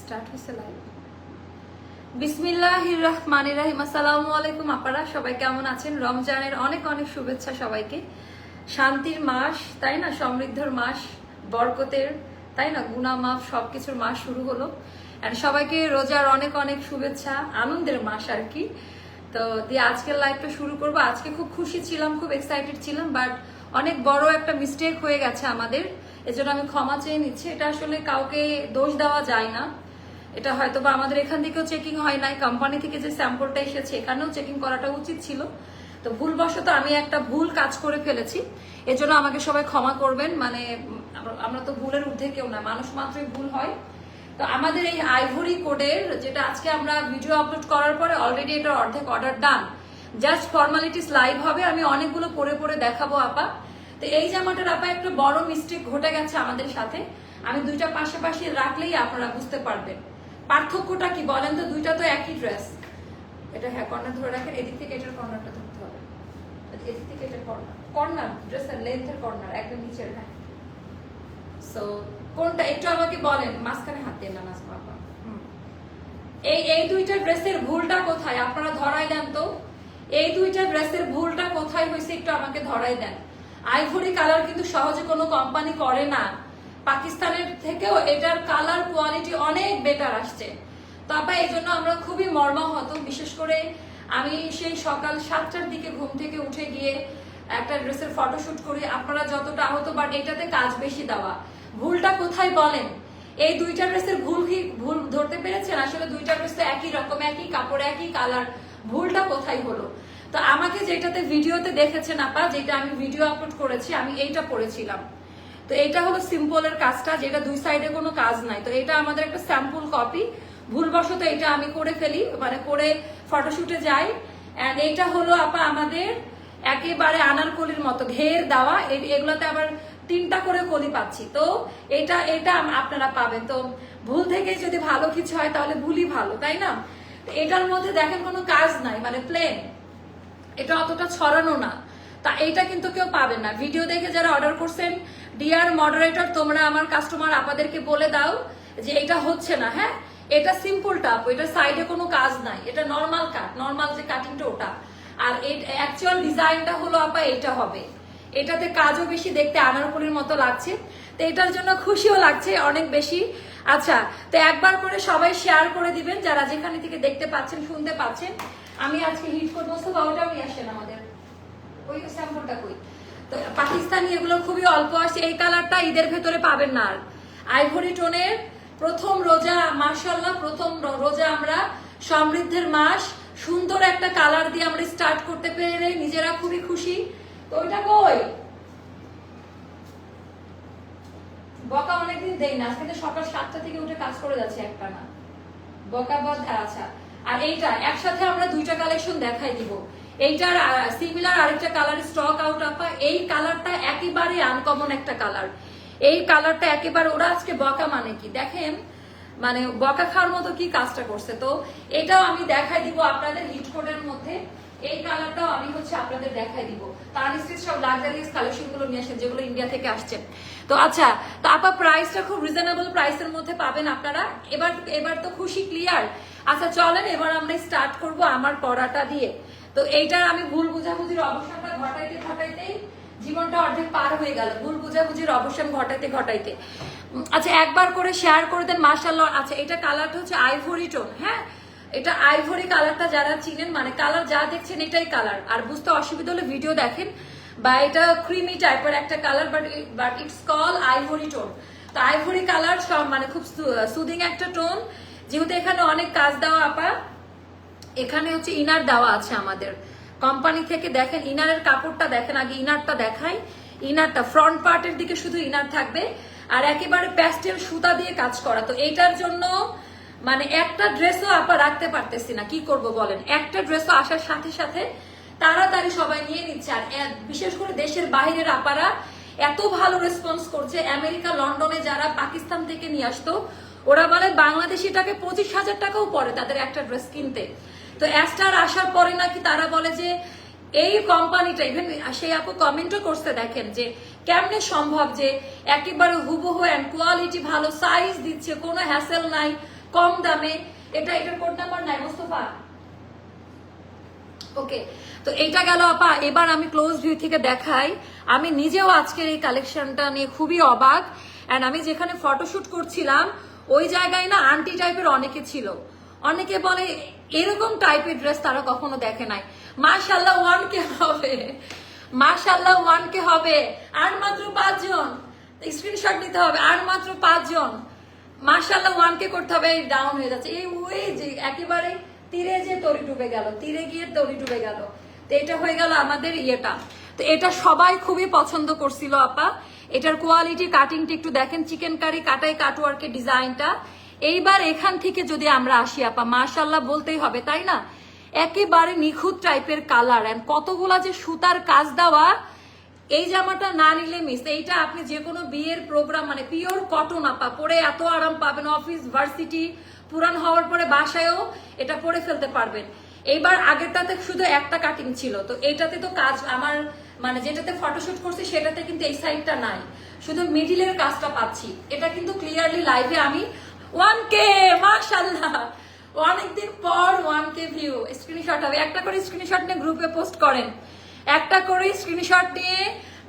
Start হয়েছে live. বিসমিল্লাহির রহমানির রহিম। আসসালামু আলাইকুম আপনারা সবাই কেমন আছেন? রমজানের অনেক অনেক শুভেচ্ছা সবাইকে। শান্তির মাস, তাই না? সমৃদ্ধর মাস, বরকতের, তাই না? গুনাহ মাফ সবকিছুর মাস শুরু হলো। আর সবাইকে রোজার অনেক অনেক শুভেচ্ছা, আনন্দের মাস আর কি। তো দিয়ে আজকের লাইভটা শুরু করব। আজকে খুব খুশি ছিলাম, খুব এক্সাইটেড ছিলাম, বাট অনেক বড় একটা মিস্টেক হয়ে গেছে আমাদের, এজন্য আমি ক্ষমা চেয়ে নিচ্ছি। এটা আসলে কাউকে দোষ দেওয়া যায় না। এটা হয়তো বা আমাদের এখান থেকেও চেকিং হয় নাই, কোম্পানি থেকে যে স্যাম্পলটা এসেছে এখানেও চেকিং করাটা উচিত ছিল। তো ভুলবশত আমি একটা ভুল কাজ করে ফেলেছি, এজন্য আমাকে সবাই ক্ষমা করবেন। মানে আমরা তো ভুলের ঊর্ধ্বে কেউ না, মানুষ মাত্রই ভুল হয়। তো আমাদের এই আইভরি কোডের যেটা আজকে আমরা ভিডিও আপলোড করার পরে অলরেডি এটা অর্ধেক অর্ডার ডান, জাস্ট ফর্মালিটিস লাইভ হবে, আমি অনেকগুলো পরে পরে দেখাবো আপা। তো এই জামাটার আপা একটা বড় মিস্টেক ঘটে গেছে আমাদের সাথে, আমি দুইটা পাশাপাশি রাখলেই আপনারা বুঝতে পারবেন পার্থক্যটা কি। বলেন তো, দুইটা তো একই ড্রেস। এটা হ্যাঁ কর্নার ধরে রাখেন, এদিক থেকে এটার কর্নারটা ধরতে হবে, এদিক থেকে এটার কর্নার, কর্নার ড্রেসের লেন্থের কর্নার একদম নিচের। হ্যাঁ, সো কোনটা একটু আমাকে বলেন, মাঝখানে হাত দিয়ে না নাজমা আপা। এই দুইটা ড্রেসের ভুলটা কোথায় আপনারা ধরাই দেন তো। এই দুইটা ড্রেসের ভুলটা কোথায় হয়েছে একটু আমাকে ধরাই দেন। আইভরি কালার কিন্তু সহজে কোনো কোম্পানি করে না, পাকিস্তানের থেকেও এটার কালার কোয়ালিটি অনেক বেটার আসছে। তো আপা এই জন্য আমরা খুবই মর্মাহত। বিশেষ করে আমি সেই সকাল 7টার দিকে ঘুম থেকে উঠে গিয়ে একটা ড্রেসের ফটোশুট করি, আপনারা যতটা আহত, বাট এটাতে কাজ বেশি দেওয়া। ভুলটা কোথায় বলেন? এই দুইটা ড্রেসের ভুল ধরতে পেরেছেন? আসলে দুইটা ড্রেস তো একই রকম, একই কাপড়, একই কালার, ভুলটা কোথায় হলো? তো আমাকে যেটাতে ভিডিওতে দেখেছেন আপা, যেটা আমি ভিডিও আপলোড করেছি, আমি এইটা পরেছিলাম। তো এটা হলো সিম্পলের কাজটা, যেটা দুই সাইডে কোনো কাজ নাই। তো এটা আমাদের একটা স্যাম্পল কপি, ভুলবশত এটা আমি করে ফেলি, মানে করে ফটোশুটে যাই। এন্ড এইটা হলো আপা আমাদের একেবারে আনারকলির মতো ঘের দেওয়া, এগুলোতে আবার 3টা করে কলি পাচ্ছি। তো এটা আপনারা পাবেন। তো ভুল থেকে যদি ভালো কিছু হয় তাহলে ভুলই ভালো, তাই না? এটার মধ্যে দেখেন কোনো কাজ নাই, মানে প্লেন, এটা অতটা ছড়ানো না। তা এইটা কিন্তু কেউ পাবেন না। ভিডিও দেখে যারা অর্ডার করছেন, ডিয়ার মডারেটর, তোমরা আমার কাস্টমার আপাদেরকে বলে দাও যে এটা হচ্ছে না। হ্যাঁ, এটা সিম্পল টাপ, এটা সাইডে কোনো কাজ নাই, এটা নর্মাল কাট, নর্মাল যে কাটিংটা ওটা। আর অ্যাকচুয়াল ডিজাইনটা হলো আপা এটা হবে, এটাতে কাজও বেশি, দেখতে আনারকলির মতো লাগছে। তো এটার জন্য খুশিও লাগছে অনেক বেশি। আচ্ছা, তো একবার করে সবাই শেয়ার করে দিবেন যারা যেখানে থেকে দেখতে পাচ্ছেন, শুনতে পাচ্ছেন। আমি আজকে হিট করবো, ওটাও নিয়ে আসেন আমাদের, ওই স্যাম্পলটা কই। তো পাকিস্তানি এগুলো খুবই অল্প আসে, এই কালারটা ঈদের ভেতরে পাবেন না। আর আইভরি টোনের প্রথম রোজা, মাশাআল্লাহ, প্রথম রোজা আমরা সমৃদ্ধের মাস, সুন্দর একটা কালার দিয়ে আমরা স্টার্ট করতে পেরে নিজেরা খুবই খুশি। তো ওইটা কই বকা অনেকদিন দেই না, আজকে সকাল 7টা থেকে উঠে কাজ করে যাচ্ছে একটা না বকা বদ। আচ্ছা, আর এইটা একসাথে আমরা দুইটা কালেকশন দেখাই দিব। এইটার সিমিলার আরেকটা কালার স্টক আউট আপা। এই কালারটা একেবারে আনকমন একটা কালার, এই কালারটা একেবারে, ওরা আজকে বকা মানে কি দেখেন, মানে বকা খাওয়ার মতো কি কাজটা করছে। তো এটাও আমি দেখাই দিব আপনাদের হিট কোডের মধ্যে, এই কালারটাও আমি আপনাদের দেখাই দিব। তার নিশ্চিত সব লাক্সারিয়াস কালেকশন গুলো নিয়ে আসেন যেগুলো ইন্ডিয়া থেকে আসছে। তো আচ্ছা, তো আপা প্রাইসটা খুব রিজনেবল প্রাইসের মধ্যে পাবেন আপনারা। এবার তো খুশি ক্লিয়ার। আচ্ছা চলেন এবার আমরা স্টার্ট করব আমার পড়াটা দিয়ে। তো এইটার আমি ভুল বুঝাবুঝির অবসানটা ঘটাইতেই জীবনটা অর্ধেক পার হয়ে গেল, ভুল বুঝাবুঝির অবসান ঘটাইতে। আচ্ছা একবার করে শেয়ার করে দেন, মাশাআল্লাহ। আচ্ছা, এটা কালারটা হচ্ছে আইভরি টোন। হ্যাঁ, এটা আইভরি কালারটা যারা চিনেন, মানে কালার যা দেখছেন এটাই কালার। আর বুঝতে অসুবিধা হলে ভিডিও দেখেন। বা এটা ক্রিমি টাইপের একটা colour, but it's call ivory tone. তো আইভরি কালার সব মানে খুব সুদিং একটা টোন। যেহেতু এখানে অনেক কাজ দেওয়া আপা, এখানে হচ্ছে ইনার দেওয়া আছে আমাদের কোম্পানি থেকে। দেখেন ইনারের কাপড়টা দেখেন, আগে ইনারটা দেখাই। ইনারটা ফ্রন্ট পার্টের দিকে শুধু ইনার থাকবে, আর একেবারে প্যাস্টেল সুতা দিয়ে কাজ করা। তো এইটার জন্য মানে একটা ড্রেসও আপা রাখতে পারতেছি না, কি করব বলেন। একটা ড্রেসও আসার সাথে সাথে তাড়াতাড়ি সবাই নিয়ে নিচ্ছে। আর বিশেষ করে দেশের বাইরের আপারা এত ভালো রেসপন্স করছে। আমেরিকা, লন্ডনে যারা পাকিস্তান থেকে নিয়ে আসতো, ওরা বলে বাংলাদেশি টাকা 25,000 টাকাও পড়ে তাদের একটা ড্রেস কিনতে। তো অ্যাস্টার আসার পরে নাকি তারা বলে যে এই কোম্পানিটা, ইভেন সেই আপু কমেন্টও করতে, দেখেন যে কেমনে সম্ভব যে একেবারে হুবহু এন্ড কোয়ালিটি ভালো, সাইজ দিচ্ছে, কোনো হ্যাসেল নাই, কম দামে। এটার কোড নাম্বার নাই মোস্তফা। ওকে, তো এইটা গেল আপা। এবার আমি ক্লোজ ভিউ থেকে দেখাই। আমি নিজেও আজকের এই কালেকশনটা নিয়ে খুবই অবাক। এন্ড আমি যেখানে ফটোশুট করছিলাম ওই জায়গায় না আন্টি টাইপের অনেকে ছিল। অনেকে বলে এরকম টাইপের ড্রেস তারা কখনো দেখে নাই। মাশাআল্লাহ 1K হবে, মাশাআল্লাহ 1K হবে। আর মাত্র 5 জন স্ক্রিনশট নিতে হবে, আর মাত্র 5 জন। মাশাআল্লাহ 1K করতে হবে। ডাউন হয়ে যাচ্ছে এই ওই যে একেবারে তীরে যে তরি ডুবে গেল, তীরে গিয়ে তরি ডুবে গেল। তো এটা হয়ে গেল আমাদের ইয়েটা। তো এটা সবাই খুবই পছন্দ করছিল আপা। এটার কোয়ালিটি, কাটিংটা একটু দেখেন, চিকেন কারি কাটাই কাটওয়ার্কের ডিজাইনটা। এইবার এখান থেকে যদি আমরা আসি আপা, মাশাআল্লাহ বলতেই হবে, তাই না? একেবারে নিখুঁত টাইপের কালার এন্ড কতগুলা যে সুতার কাজ দেওয়া। এই জামাটা না নিলে মিস। এইটা আপনি যে কোনো বিয়ের প্রোগ্রাম, মানে পিওর কটন আপা, পরে এত আরাম পাবেন। অফিস, ভার্সিটি, পুরান হওয়ার পরে বাসায়ও এটা পরে ফেলতে পারবেন। এইবার আগেরটাতে শুধু একটা কাটিং ছিল, তো এইটাতে তো কাজ আমার মানে যেটাতে ফটোশুট করছি সেটাতে কিন্তু এই সাইডটা নাই, শুধু মিডিলের কাজটা পাচ্ছি। এটা কিন্তু ক্লিয়ারলি লাইভে আমি 1K মাশাআল্লাহ, অনেকদিন পর 1K ভিউ। স্ক্রিনশট হবে, একটা করে স্ক্রিনশট নিয়ে গ্রুপে পোস্ট করেন, একটা করে স্ক্রিনশট নিয়ে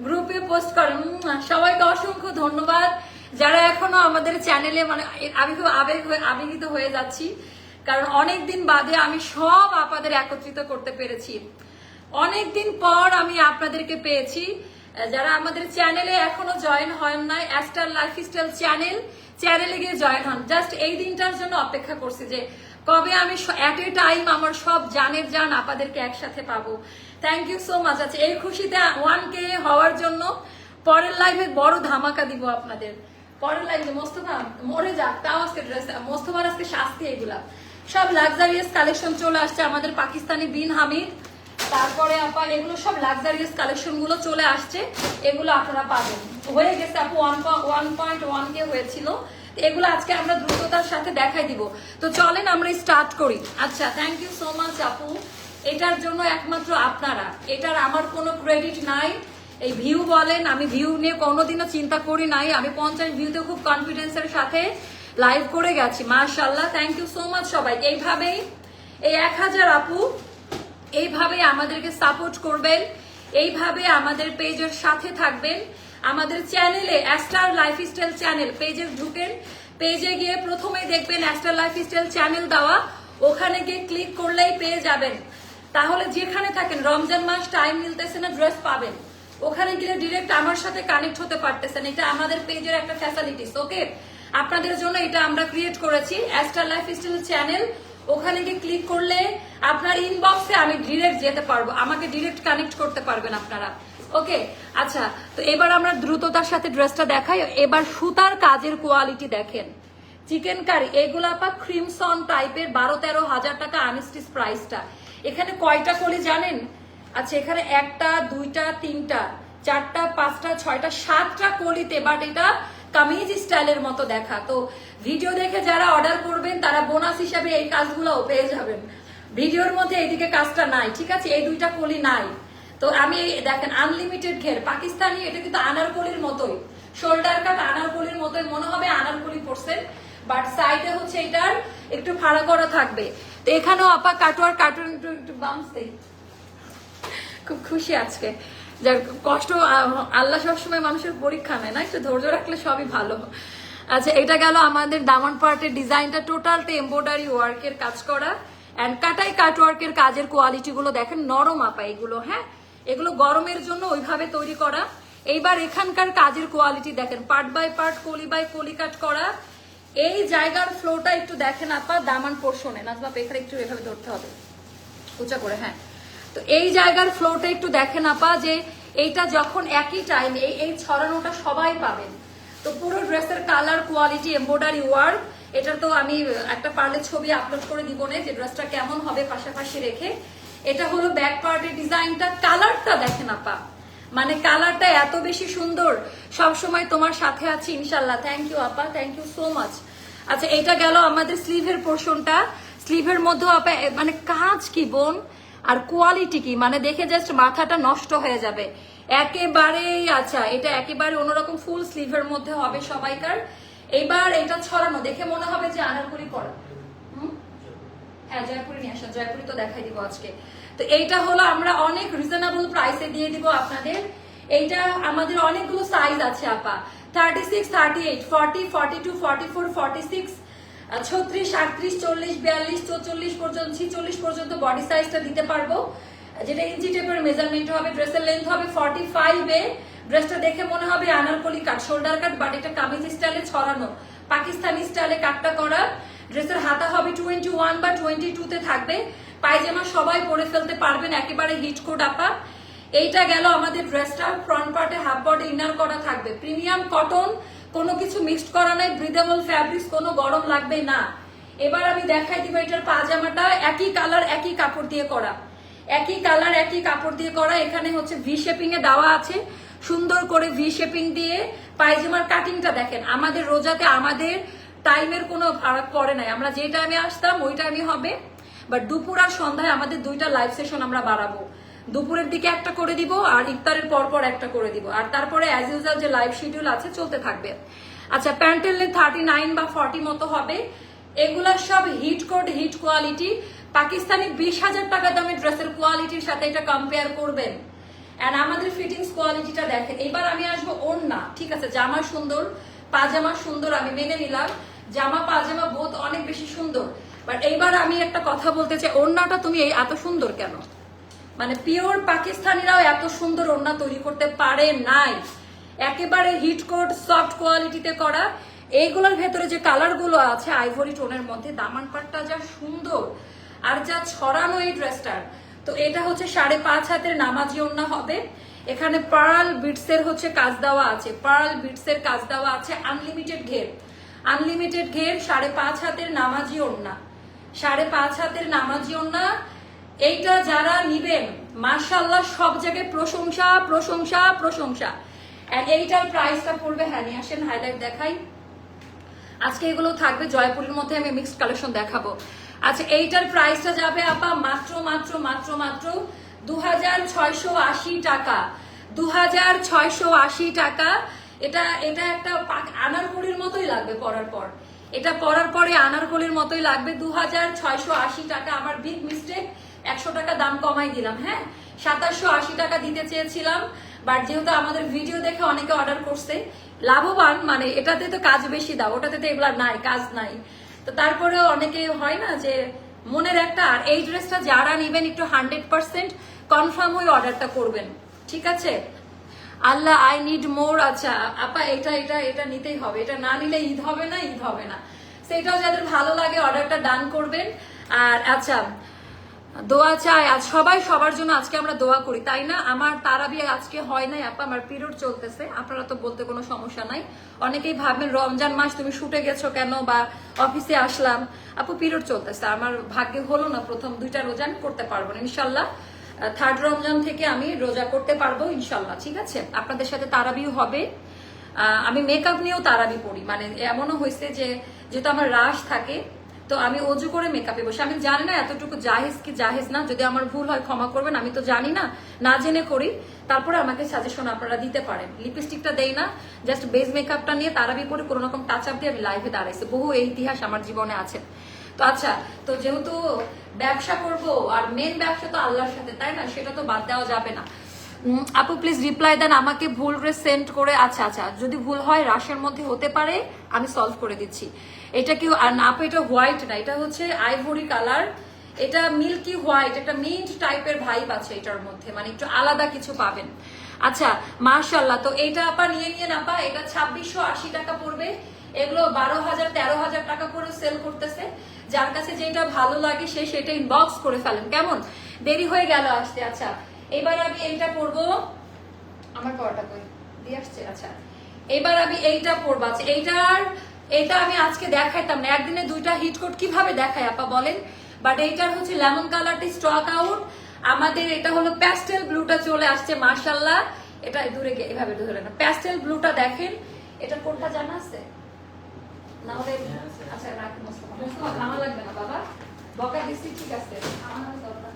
গ্রুপে পোস্ট করেন। সবাইকে অসংখ্য ধন্যবাদ যারা এখনো আমাদের চ্যানেলে, মানে আমি খুব আবেগিত হয়ে যাচ্ছি, কারণ অনেকদিন বাদে আমি সব আপনাদের একত্রিত করতে পেরেছি। অনেকদিন পর আমি আপনাদেরকে পেয়েছি। যারা আমাদের চ্যানেলে এখনো জয়েন হন নাই, অ্যাস্টার লাইফস্টাইল চ্যানেলে গিয়ে জয়েন হন। জাস্ট এই দিনটার জন্য অপেক্ষা করছি যে কবে আমি অ্যাট এ টাইম আমার সব জানের জান আপনাদেরকে একসাথে পাবো। Thank you so much. আছে এই খুশিতে 1K হওয়ার জন্য পরের লাইভে বড় ধামাকা দিব আপনাদের। পরের লাইভে মোস্তফা মরে যাক, তাও আজকে ড্রেস, মোস্তফার আজকে শাস্তি। এগুলা সব লাক্সারিয়াস কালেকশন চলে আসছে আমাদের পাকিস্তানি বিন হামিদ। তারপরে আপা এগুলো সব লাক্সারিয়াস কালেকশন গুলো চলে আসছে, এগুলো আপনারা পাবেন। হয়ে গেছে আপু 1.1K হয়েছিল। এগুলো আজকে আমরা দ্রুততার সাথে দেখাই দিব। তো চলেন আমরা স্টার্ট করি। আচ্ছা, থ্যাংক ইউ সো মাচ আপু। এটার জন্য একমাত্র আপনারা, এটার আমার কোনো ক্রেডিট নাই। এই ভিউ বলেন, আমি ভিউ নিয়ে কোনোদিনও চিন্তা করি নাই। আমি 50 ভিউতে খুব কনফিডেন্সের সাথে লাইভ করে গেছি। মাশাআল্লাহ, থ্যাংক ইউ সো মাচ সবাইকে। এইভাবেই এই 1000 আপু এইভাবে আমাদেরকে সাপোর্ট করবেন, এইভাবে আমাদের পেজের সাথে থাকবেন। আমাদের চ্যানেলে অ্যাস্টার লাইফস্টাইল চ্যানেল পেজে ঢুকেন, পেজে গিয়ে প্রথমেই দেখবেন অ্যাস্টার লাইফস্টাইল চ্যানেল দেওয়া, ওখানে গিয়ে ক্লিক করলেই পেয়ে যাবেন। তাহলে যেখানে থাকেন, রমজান মাস টাইম মিলতেছে না, ড্রেস পাবেন, ওখানে গিয়ে ডিরেক্ট আমার সাথে কানেক্ট হতে পারতেছেন। এটা আমাদের পেজের একটা ফ্যাসিলিটিস। ওকে, আপনাদের জন্য এটা আমরা ক্রিয়েট করেছি অ্যাস্টার লাইফস্টাইল চ্যানেল। ওখানে গিয়ে ক্লিক করলে আপনার ইনবক্সে আমি ডিরেক্ট যেতে পারবো, আমাকে ডিরেক্ট কানেক্ট করতে পারবেন আপনারা। ওকে, আচ্ছা, তো এবার আমরা দ্রুততার সাথে ড্রেসটা দেখাই। এবার সুতার কাজের কোয়ালিটি দেখেন, চিকেন কারি, এগুলো আপা ক্রিমসন টাইপের 12-13 হাজার টাকা আনস্টিচ প্রাইসটা। এখানে কয়টা কলি জানেন? আচ্ছা, এখানে 1টা 2টা 3টা 4টা 5টা 6টা 7টা কলিতে, বাট এটা কামিজ স্টাইলের মতো দেখা। তো ভিডিও দেখে যারা অর্ডার করবেন তারা বোনাস হিসাবে এই কাজগুলোও পেয়ে যাবেন। ভিডিওর মধ্যে এইদিকে কাজটা নাই, ঠিক আছে, এই 2টা কলি নাই। তো আমি দেখেন আনলিমিটেড ঘের পাকিস্তানি, এটা কিন্তু আনারকলির মতোই, শোল্ডার কাট আনারকলির মতোই মনে হবে, আনারকলি পড়ছেন, বাট সাইডে হচ্ছে এটার একটু ফাড়া করা থাকবে। তো এখানেও আপা কাটওয়ার কার্টুন একটু বাউন্স দেই। খুব খুশি আজকে, যার কষ্ট আল্লাহ সবসময় মানুষের পরীক্ষা নেয় না, একটু ধৈর্য রাখলে সবই ভালো। আচ্ছা, এটা গেল আমাদের দামান পার্টের ডিজাইনটা, টোটালটা এমব্রয়ডারি ওয়ার্কের কাজ করা এন্ড কাটাই কাটওয়ার্কের কাজের কোয়ালিটি গুলো দেখেন, নরম আপা এগুলো। হ্যাঁ, এগুলো গরমের জন্য ওইভাবে তৈরি করা। এইবার এখানকার কাজের কোয়ালিটি দেখেন, পার্ট বাই পার্ট, কলি বাই কলি কাট করা। এই জায়গার ফ্লোটা একটু দেখেন আপা, দামান পোর্শনে নাজমা এখানে একটু এভাবে ধরতে হবে উঁচা করে। হ্যাঁ, তো এই জায়গার ফ্লোটা একটু দেখেন আপা, যে এইটা যখন একই টাইম এই ছড়ানোটা সবাই পাবেন। তো পুরো ড্রেসের কালার, কোয়ালিটি, এমব্রয়ডারি ওয়ার্ক, এটা তো আমি একটা পারলে ছবি আপলোড করে দিব না যে ড্রেসটা কেমন হবে পাশাপাশি রেখে। এটা হলো ব্যাক পার্টের ডিজাইনটা, কালারটা দেখেন আপা, মানে কালারটা এত বেশি সুন্দর। সব সময় তোমার সাথে আছি ইনশাল্লাহ। থ্যাংক ইউ আপা, থ্যাংক ইউ সো মাচ। আচ্ছা, এটা গেল আমাদের স্লিভের পোর্শনটা। স্লিভের মধ্যেও আপা মানে কাজ কি বোন, আর কোয়ালিটি কি, মানে দেখে জাস্ট মাথাটা নষ্ট হয়ে যাবে একেবারেই। আচ্ছা, এটা একেবারে অন্যরকম ফুল স্লিভের মধ্যে হবে সবাইকার। এইবার এটা ছড়ানো দেখে মনে হবে যে আনারকলি করা। হ্যাঁ জয়পুরি নিয়ে আসেন, জয়পুরি তো দেখাই দিব আজকে। তো এইটা হলো আমরা অনেক রিজনেবল প্রাইসে দিয়ে দিব আপনাদের। এইটা আমাদের অনেকগুলো সাইজ আছে আপা, 36, 38, 40, 42, 44, 46, 36, 38, 40, 42, 44 পর্যন্ত 46 পর্যন্ত বডি সাইজটা দিতে পারবো, যেটা ইঞ্চি টেপের মেজারমেন্ট হবে। ড্রেসের লেন্থ হবে 45 এ। ড্রেসটা দেখে মনে হবে আনারকলি কাট, শোল্ডার কাট, বাট এটা কামিজ স্টাইলে ছড়ানো, পাকিস্তানি স্টাইলে কাটটা করা। ড্রেসের হাতা হবে 21 বা 22 তে থাকবে। পায়জামা সবাই পরে ফেলতে পারবেন, একেবারে হিট কোড আপা। এইটা গেল আমাদের ড্রেসটা। ফ্রন্ট পার্টে হাফ বডি ইনার করা থাকবে, প্রিমিয়াম কটন, কোনো কিছু মিক্সড করা নাই, ব্রিদেবল ফ্যাব্রিক্স, কোনো গরম লাগবে না। এবার আমি দেখাই দিব এটার পাজামাটা, একই কালার একই কাপড় দিয়ে করা, একই কালার একই কাপড় দিয়ে করা। এখানে হচ্ছে ভি শেপিং এ দেওয়া আছে, সুন্দর করে ভি শেপিং দিয়ে। পায়জামার কাটিংটা দেখেন, আমাদের রোজাতে আমাদের টাইমের কোনো ফারাক পড়ে নাই, আমরা যে টাইমে আসতাম ওই টাইমে হবে। বাট দুপুর আর সন্ধ্যায় আমাদের দুইটা লাইভ সেশন আমরা বাড়াবো, দুপুরের দিকে একটা করে দিব আর ইফতারের পর একটা করে দিব, আর তারপরে অ্যাজ ইউজুয়াল যে লাইভ শিডিউল আছে চলতে থাকবে। আচ্ছা প্যান্টেল 39 বা 40 মতো হবে। এগুলা সব hit code, hit quality, Pakistani 20,000 টাকা দামের ড্রেসের কোয়ালিটির সাথে এটা কম্পেয়ার করবেন। এন্ড আমাদের ফিটিংস কোয়ালিটিটা দেখেন। এবার আমি আসবো ওড়না, ঠিক আছে, জামা সুন্দর, পাজামা সুন্দর, আমি মেনে নিলাম, জামা পাজামা বোথ অনেক বেশি সুন্দর। বাট এইবার আমি একটা কথা বলতে চাই, ওড়নাটা তুমি এই এত সুন্দর কেন? মানে পিওর পাকিস্তানিরাও এত সুন্দর ওড়না তৈরি করতে পারে নাই, একেবারে হিট কোড সফট কোয়ালিটিতে করা। এইগুলোর ভেতরে যে কালার গুলো আছে আইভরি টোনের মধ্যে, দামান পাটটা যা সুন্দর আর যা ছড়ানো এই ড্রেসটার। তো এটা হচ্ছে 5.5 হাতের নামাজি ওড়না হবে। এখানে পার্ল বিটসের হচ্ছে কাজ দেওয়া আছে, পার্ল বিটসের কাজ দেওয়া আছে, আনলিমিটেড ঘের, আনলিমিটেড ঘের, 5.5 হাতের নামাজি ওড়না, 5.5 হাতের নামাজি ওড়না। এইটা যারা নিবেন মাশাআল্লাহ সব জায়গায় প্রশংসা প্রশংসা প্রশংসা। আর এইটার প্রাইসটা পড়বে, হ্যাঁ নিয়ে আসেন হাইলাইট দেখাই। আজকে এগুলো থাকবে, জয়পুরের মধ্যে আমি মিক্সড কালেকশন দেখাবো। আচ্ছা এইটার প্রাইসটা যাবে আপা মাত্র মাত্র মাত্র মাত্র 2680 টাকা, 2680 টাকা। এটা এটা একটা আনারকলির মতোই লাগবে পরার পর, এটা পরার পরে আনারকলির মতোই লাগবে। 2680 টাকা। আমার বিগ মিস্টেক, 100 টাকা দাম কমাই দিলাম। হ্যাঁ 2780 টাকা দিতে চেয়েছিলাম, বাট যেহেতু আমাদের ভিডিও দেখে অনেকে অর্ডার করছে, লাভবান, মানে এটাতে তো কাজ বেশি দাও, ওটাতে তো এগুলা নাই, কাজ নাই। তো তারপরেও অনেকে হয় না যে মনের একটা। আর এই ড্রেসটা যারা নিবেন একটু 100% কনফার্ম হয়ে অর্ডারটা করবেন, ঠিক আছে? আল্লাহ আই নিড মোর। আচ্ছা আপা এটা এটা এটা নিতেই হবে, এটা না নিলে ঈদ হবে না, ঈদ হবে না। সেটাও যাদের ভালো লাগে অর্ডারটা ডান করবেন। আর আচ্ছা দোয়া চাই আজ সবাই, সবার জন্য আজকে আমরা দোয়া করি, তাই না? আমার তারাবি আজকে হয় নাই আপা, আমার পিরিয়ড চলতেছে। আপনারা তো বলতে কোনো সমস্যা নাই। অনেকেই ভাববেন রমজান মাস তুমি শুটে গেছো কেন বা অফিসে আসলাম, আপু পিরিয়ড চলতেছে, আমার ভাগ্যে হলো না প্রথম 2টা রোজা, আমি করতে পারবো না ইনশাল্লাহ। 3rd রমজান থেকে আমি রোজা করতে পারবো ইনশাল্লাহ, ঠিক আছে? আপনাদের সাথে তারাবিও হবে। আমি মেকআপ নিয়েও তারাবি পড়ি, মানে এমনও হয়েছে যে যেহেতু আমার রাশ থাকে তো আমি অজু করে মেকআপে বসে। আমি জানি না এতটুকু জাহেজ কি জাহেজ না, যদি আমার ভুল হয় ক্ষমা করবেন, আমি তো জানি না, না জেনে করি। তারপরে আমাকে সাজেশন আপনারা দিতে পারেন। লিপস্টিকটা দেই না, জাস্ট বেস মেকআপটা নিয়ে তারাবি পরে কোনো রকম টাচ আপ দিয়ে আমি লাইভে দাঁড়াইছি, বহু এই ইতিহাস আমার জীবনে আছে। তো আচ্ছা, তো যেহেতু ব্যবসা করব আর মেন ব্যবসা তো আল্লাহর সাথে, তাই না, সেটা তো বাদ দেওয়া যাবে না। আপু প্লিজ রিপ্লাই দেন আমাকে ভুল ড্রেস সেন্ড করে। আচ্ছা আচ্ছা, যদি ভুল হয় রাশের মধ্যে হতে পারে, আমি সলভ করে দিচ্ছি। এটা কি আপু এটা হোয়াইট না, এটা হচ্ছে আইভরি কালার, এটা মিল্কি হোয়াইট, একটা মিন্ট টাইপের ভাইব আছে এটার মধ্যে, মানে একটু আলাদা কিছু পাবেন। আচ্ছা মাশাআল্লাহ, তো এইটা আপা নিয়ে নিয়ে আপা, এটা 2680 টাকা পড়বে। এগুলো 12,000 13,000 টাকা করে সেল করতেছে। যার কাছে যেটা ভালো লাগে সে সেটা ইনবক্স করে ফেলেন, কেমন? দেরি হয়ে গেল আসতে। আচ্ছা এবার আমি এইটা পরবো, আমার পড়াটা কই দিয়ে আসছে। আচ্ছা এবার আমি এইটা পরবো। আচ্ছা এটা আমি আজকে দেখাইতাম না, একদিনে 2টা হিট কোট কিভাবে দেখাই আপা বলেন? বাট এইটার হচ্ছে লেমন কালারটি স্টক আউট আমাদের। এটা হলো প্যাস্টেল ব্লুটা চলে আসছে মাশাআল্লাহ। এটা দূরে গিয়ে এভাবে ধরে না, প্যাস্টেল ব্লুটা দেখেন। এটা কোনটা জানা আছে না হলে? আচ্ছা রাখি, মোস্তফা খাওয়া লাগবে না বাবা, বকা দিচ্ছি, ঠিক আছে? আমার দরকার।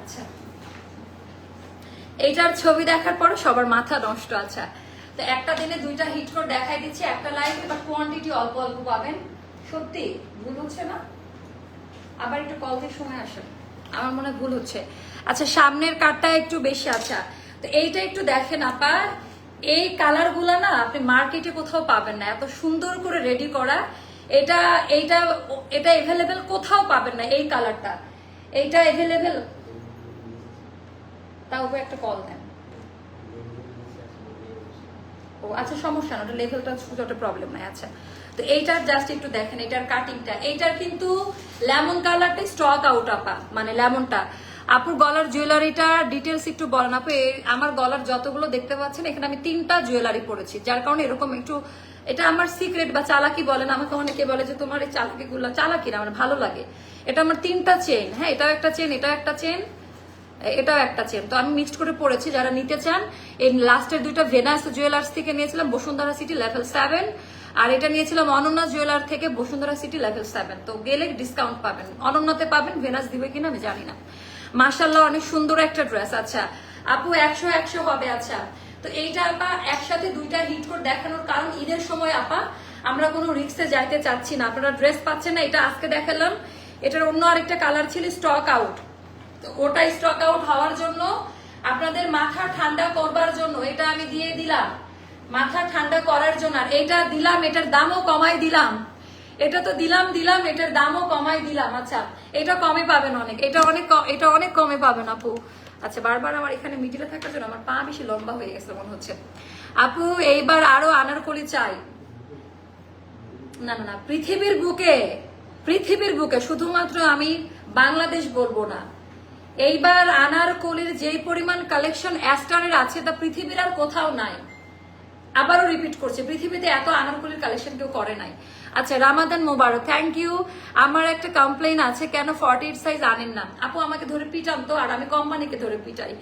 আচ্ছা, এইটার ছবি দেখার পরে সবার মাথা নষ্ট। আচ্ছা, তো একটা দিনে দুইটা হিট করে দেখাই দিচ্ছি, একটা লাইভ, এবার কোয়ান্টিটি অল্প অল্প পাবেন। সত্যি ভুল হচ্ছে না? আবার একটু কল দিয়ে সময় আসেন, আমার মনে হয় ভুল হচ্ছে। আচ্ছা, সামনের কাটটা একটু বেশি। আচ্ছা, তো এইটা একটু দেখেন আপা, এই কালার গুলা না আপনি মার্কেটে কোথাও পাবেন না, এত সুন্দর করে রেডি করা। এটা এইটা এটা এভেলেবেল কোথাও পাবেন না, এই কালারটা। এইটা এভেলেবেল, তাও একটা কল দেন। ও আচ্ছা, সমস্যা না, ওটা লেভেলটা যত প্রবলেম নাই। আচ্ছা, তো এইটার জাস্ট একটু দেখেন, এটার কাটিংটা, এইটার কিন্তু লেমন কালারটা স্টক আউট আপা, মানে লেমনটা। আপুর গলার জুয়েলারিটা ডিটেলস একটু বলেন আপু। আমার গলার যতগুলো দেখতে পাচ্ছেন এখানে আমি 3টা জুয়েলারি পরেছি, যার কারণে এরকম একটু, এটা আমার সিক্রেট বা চালাকি বলেন, আমাকে অনেকে বলে যে তোমার এই চালাকিগুলো, চালাকি না, আমার ভালো লাগে। এটা আমার 3টা চেন, হ্যাঁ, এটাও একটা চেন, এটাও একটা চেন, এটাও একটা চেন। তো আমি মিক্সড করে পড়েছি, যারা নিতে চান। এই লাস্টের দুইটা ভেনাস জুয়েলার্স থেকে নিয়েছিলাম, বসুন্ধরা সিটি লেভেল 7, আর এটা নিয়েছিলাম অনন্যা জুয়েলার থেকে, বসুন্ধরা সিটি লেভেল 7। তো গেলে ডিসকাউন্ট পাবেন, অনন্যাতে পাবেন, ভেনাস দিবে কিনা আমি জানি না। মাশাআল্লাহ, অনেক সুন্দর একটা ড্রেস। আচ্ছা আপু, 100 হবে। আচ্ছা, তো এইটা আপা একসাথে দুইটা হিট করে দেখানোর কারণ, ঈদের সময় আপা আমরা কোনো রিক্সে যাইতে চাচ্ছি না, আপনারা ড্রেস পাচ্ছেন না। এটা আজকে দেখালাম, এটার অন্য আরেকটা কালার ছিল স্টক আউট, তো ওটা স্টক আউট হওয়ার জন্য, আপনাদের মাথা ঠান্ডা করবার জন্য এটা আমি দিয়ে দিলাম, মাথা ঠান্ডা করার জন্য। আর এটা দিলাম, এটার দামও কমাই দিলাম। এটা তো দিলাম, এটার দামও কমাই দিলাম। আচ্ছা, এটা কমে পাবেন অনেক, এটা অনেক কমে পাবেন আপু। আচ্ছা, বারবার আমার এখানে মিডিলে থাকার জন্য আমার পা বেশি লম্বা হয়ে গেছে মনে হচ্ছে। আপু এইবার আরো আনারকলি চাই। না না না, পৃথিবীর বুকে শুধুমাত্র আমি বাংলাদেশ বলবো না, এইবার আনারকলির যেই পরিমাণ কালেকশন অ্যাস্টারের আছে তা পৃথিবীর আর কোথাও নাই। আবারও রিপিট করছে, পৃথিবীতে এত আনারকলির কালেকশন কেউ করে নাই। আচ্ছা, রামাদান মোবারক, থ্যাংক ইউ। আমার একটা কমপ্লেইন আছে, কেন 48 সাইজ আনেন না? আপু আমাকে ধরে পিটান তো, আর আমি কোম্পানিকে ধরে পিটাই।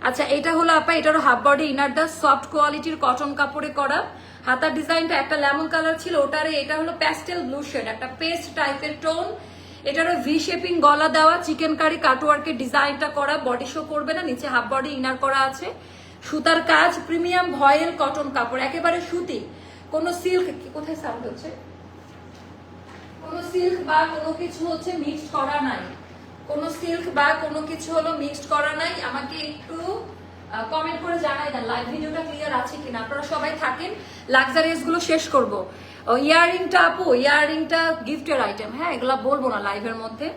আচ্ছা, এটা হলো আপা, এটারও হাফ বডি ইনার দা, সফট কোয়ালিটির কটন কাপড়ে করা। হাতার ডিজাইনটা একটা লেমন কালার ছিল, ওটারে এটা হলো প্যাস্টেল ব্লু শেড, একটা পেস্ট টাইপের টোন। এটারও ভি শেপিং গলা দেওয়া, চিকেন কারি কাটওয়ার্কের ডিজাইনটা করা, বডি শো করবে না, নিচে হাফ বডি ইনার করা আছে, সুতার কাজ, প্রিমিয়াম ভয়েল কটন কাপড়, একেবারে সুতি, কোনো সিল্ক, কোথায় সাউন্ড হচ্ছে, কোনো সিল্ক বা কোনো কিছু হচ্ছে মিক্সড করা নাই, কোনো সিল্ক বা কোনো কিছু হলো মিক্সড করা নাই। আমাকে একটু কমেন্ট করে জানাই দেন লাইভ ভিডিওটা ক্লিয়ার আছে কিনা, আপনারা সবাই থাকেন, লাক্সারিয়াস গুলো শেষ করবো। ইয়াররিংটা আপু, ইয়াররিংটা গিফটের আইটেম, হ্যাঁ, এগুলো বলবো না লাইভের মধ্যে,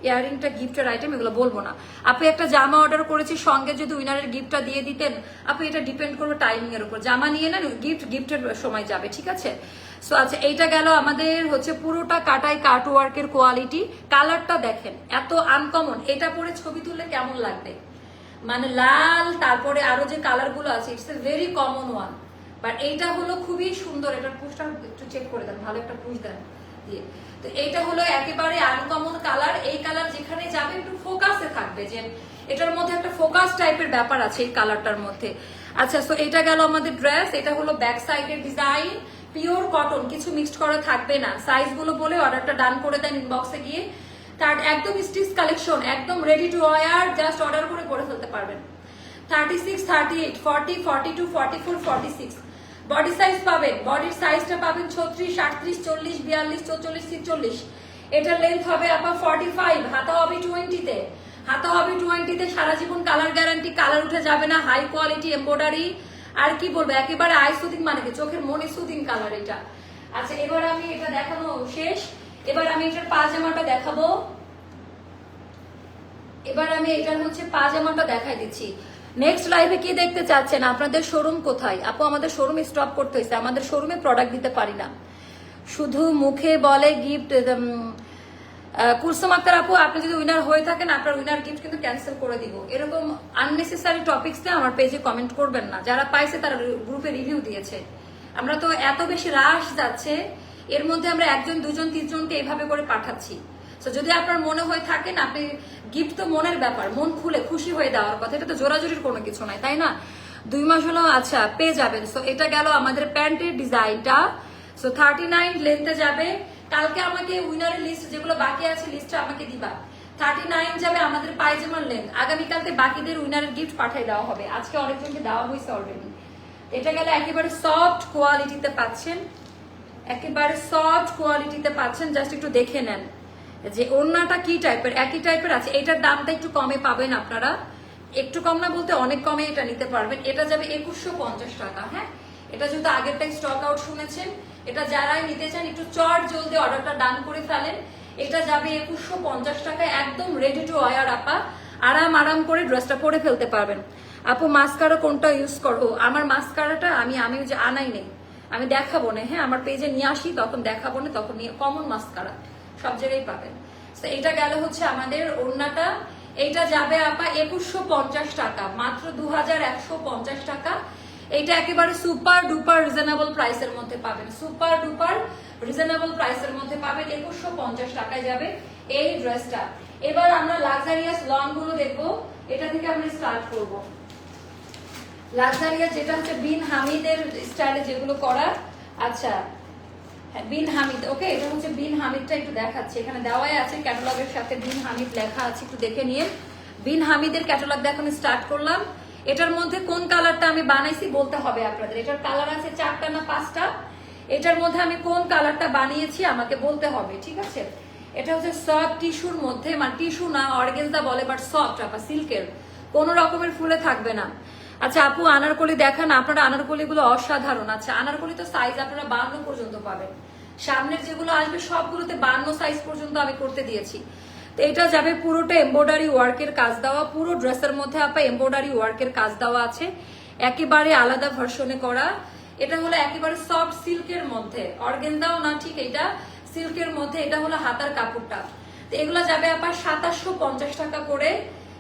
ইয়াররিংটা গিফটের আইটেম, এগুলো বলবো না। আপনি একটা জামা অর্ডার করেছি, সঙ্গে যদি উইনারের গিফটটা দিয়ে দিতেন। আপনি এটা ডিপেন্ড করবে টাইমিং এর উপর, জামা নিয়ে নেন, গিফটের সময় যাবে, ঠিক আছে? সো আচ্ছা, এইটা গেল আমাদের হচ্ছে পুরোটা কাটাই কাট ওয়ার্কের কোয়ালিটি। কালারটা দেখেন এত আনকমন, এটা পরে ছবি তুললে কেমন লাগবে, মানে লাল, তারপরে আরো যে কালার গুলো আছে, it's a very common one, but এইটা হলো খুবই সুন্দর। এটার পুশটা একটু চেক করে দেন, ভালো একটা পুশ দেন দিয়ে। তো এইটা হলো একেবারে আনকমন কালার, এই কালার যেখানে যাবে একটু ফোকাসে থাকবে, যে এটার মধ্যে একটা ফোকাস টাইপের ব্যাপার আছে এই কালারটার মধ্যে। আচ্ছা, সো এটা গেল আমাদের ড্রেস। এটা হলো ব্যাক সাইডের ডিজাইন, পিওর কটন, কিছু মিক্সড করা থাকবে না। সাইজ গুলো বলে অর্ডারটা ডান করে দেন ইনবক্সে গিয়ে। তার একদম স্টিচ কালেকশন, একদম ready to wire, just order করে পরে ফেলতে পারবেন। 36, 38, 40, 42, 44, 46 বডি সাইজ পাবেন, বডির সাইজটা পাবেন 36, 38, 40, 42, 44, 46। এটার লেন্থ হবে আপনার 45, হাতা হবে 20-তে, হাতা হবে 20-তে, সারা জীবন কালার গ্যারান্টি, কালার উঠে যাবে না, হাই কোয়ালিটি এমব্রয়ডারি। আর কি বলবো, একেবারে আই সুদিং, মানে কি চোখের মনে সুদিং কালার এটা। আচ্ছা, এবার আমি এটা দেখানো শেষ, এবার আমি এটার পাজামাটা দেখাবো। এবার আমি এটার হচ্ছে পাজামাটা দেখাই দিচ্ছি। নেক্সট লাইভে কি দেখতে চাচ্ছেন, আপনাদের শোরুম কোথায়? আপু আমাদের শোরুমে স্টপ করতে হয়েছে, আমাদের শোরুমে প্রোডাক্ট দিতে পারি না, শুধু মুখে বলে গিফট। কুলসুম আক্তার আপু, আপনি যদি উইনার হয়ে থাকেন, আপনার উইনার গিফট কিন্তু ক্যান্সেল করে দিব। এরকম আননেসেসারি টপিকসে আমার পেজে কমেন্ট করবেন না, যারা পাইছে তারা গ্রুপে রিভিউ দিয়েছে। আমরা তো এত বেশি রাশ যাচ্ছে, এর মধ্যে আমরা 1 2 3 জনকে এইভাবে করে পাঠাচ্ছি। তো যদি আপনার মনে হয়ে থাকেন, আপনি গিফট তো মনের ব্যাপার, মন খুলে খুশি হয়ে দেওয়ার কথা, এটা তো জোরাজোরির কোনো কিছু নাই, তাই না? 2 মাস হলো, আচ্ছা পেয়ে যাবেন। সো এটা গেল আমাদের প্যান্টের ডিজাইনটা। সো 39 লেন্থে যাবে। কালকে আমাকে উইনারের লিস্ট যেগুলো বাকি আছে, লিস্টটা আমাকে দিবা। 39 যাবে আমাদের পায়জামার লেন্থ। আগামীকালকে বাকিদের উইনারের গিফট পাঠিয়ে দেওয়া হবে, আজকে অনেকজনকে দেওয়া হয়েছে অলরেডি। এটা গেলে একেবারে সফট কোয়ালিটিতে পাচ্ছেন, একেবারে সফট কোয়ালিটিতে পাচ্ছেন। জাস্ট একটু দেখে নেন যে ওড়নাটা কি টাইপের, একই টাইপের আছে। এটার দামটা একটু কমে পাবেন আপনারা, একটু কম না বলতে অনেক কমে এটা নিতে পারবেন। এটা যাবে 2150 টাকা। হ্যাঁ, এটা যেহেতু আগেরটাই স্টক আউট শুনেছেন, এটা যারাই নিতে চান একটু চট জলদি অর্ডারটা ডান করে ফেলেন। এটা যাবে 2150 টাকা, একদম রেডি টু ওয়্যার আপা। আরাম করে ড্রেসটা পরে ফেলতে পারবেন। আপু মাস্কারা কোনটা ইউজ করো? আমার মাস্কারাটা আমি যে আনাই নেই, আমি দেখাবো না। হ্যাঁ, আমার পেজে নিয়ে আসি, তখন দেখাবো না, তখন নিয়ে কমন মাস্কারা সব জায়গায় পাবেন। তো এটা গেল হচ্ছে আমাদের ওড়নাটা। এইটা যাবে আপা 2150 টাকা, মাত্র 2150 টাকা। এইটা একেবারে সুপার ডুপার রিজনেবল প্রাইসের মধ্যে পাবেন, সুপার ডুপার রিজনেবল প্রাইসের মধ্যে পাবেন। 2150 টাকায় যাবে এই ড্রেসটা। এবার আমরা লাক্সারিয়াস লং গুলো দেখবো, এটা থেকে আমরা স্টার্ট করব। লাক্সারিয়াস যেটা হচ্ছে বিন হামিদের স্টাইলে যেগুলো করা। আচ্ছা, হ্যাঁ, বিন হামিদ। ওকে, এটা হচ্ছে বিন হামিদটা একটু দেখাচ্ছি, এখানে দেওয়াই আছে ক্যাটালগের সাথে বিন হামিদ লেখা আছে, একটু দেখে নিয়ে। বিন হামিদের ক্যাটালগ এখন স্টার্ট করলাম। এটার মধ্যে কোন কালারটা আমি বানাইছি বলতে হবে আপনাদের। এটার কালার আছে 4টা না 5টা, এটার মধ্যে আমি কোন কালারটা বানিয়েছি আমাকে বলতে হবে, ঠিক আছে? এটা হচ্ছে সফট টিস্যুর মধ্যে, মানে টিস্যু না অর্গানজা বলে, বাট সফট আপা, সিল্কের, কোন রকমের ফুলে থাকবে না। আচ্ছা আপু আনারকলি দেখান, আপনারা আনারকলি গুলো অসাধারণ। আচ্ছা, আনারকলি তো সাইজ আপনারা 52 পর্যন্ত পাবেন, সামনের যেগুলো আসবে সবগুলোতে 52 সাইজ পর্যন্ত আমি করতে দিয়েছি। তো এটা যাবে পুরোটা এমব্রয়ডারি ওয়ার্কের কাজ দেওয়া, পুরো ড্রেসের মধ্যে আপা এমব্রয়ডারি ওয়ার্কের কাজ দেওয়া আছে, একেবারে আলাদা ভার্সনে করা। এটা হলো একেবারে সফট সিল্কের মধ্যে, অর্গানজাও না, ঠিক এটা সিল্কের মধ্যে। এটা হলো হাতার কাপড়টা। তো এগুলা যাবে আপা 2750 টাকা করে।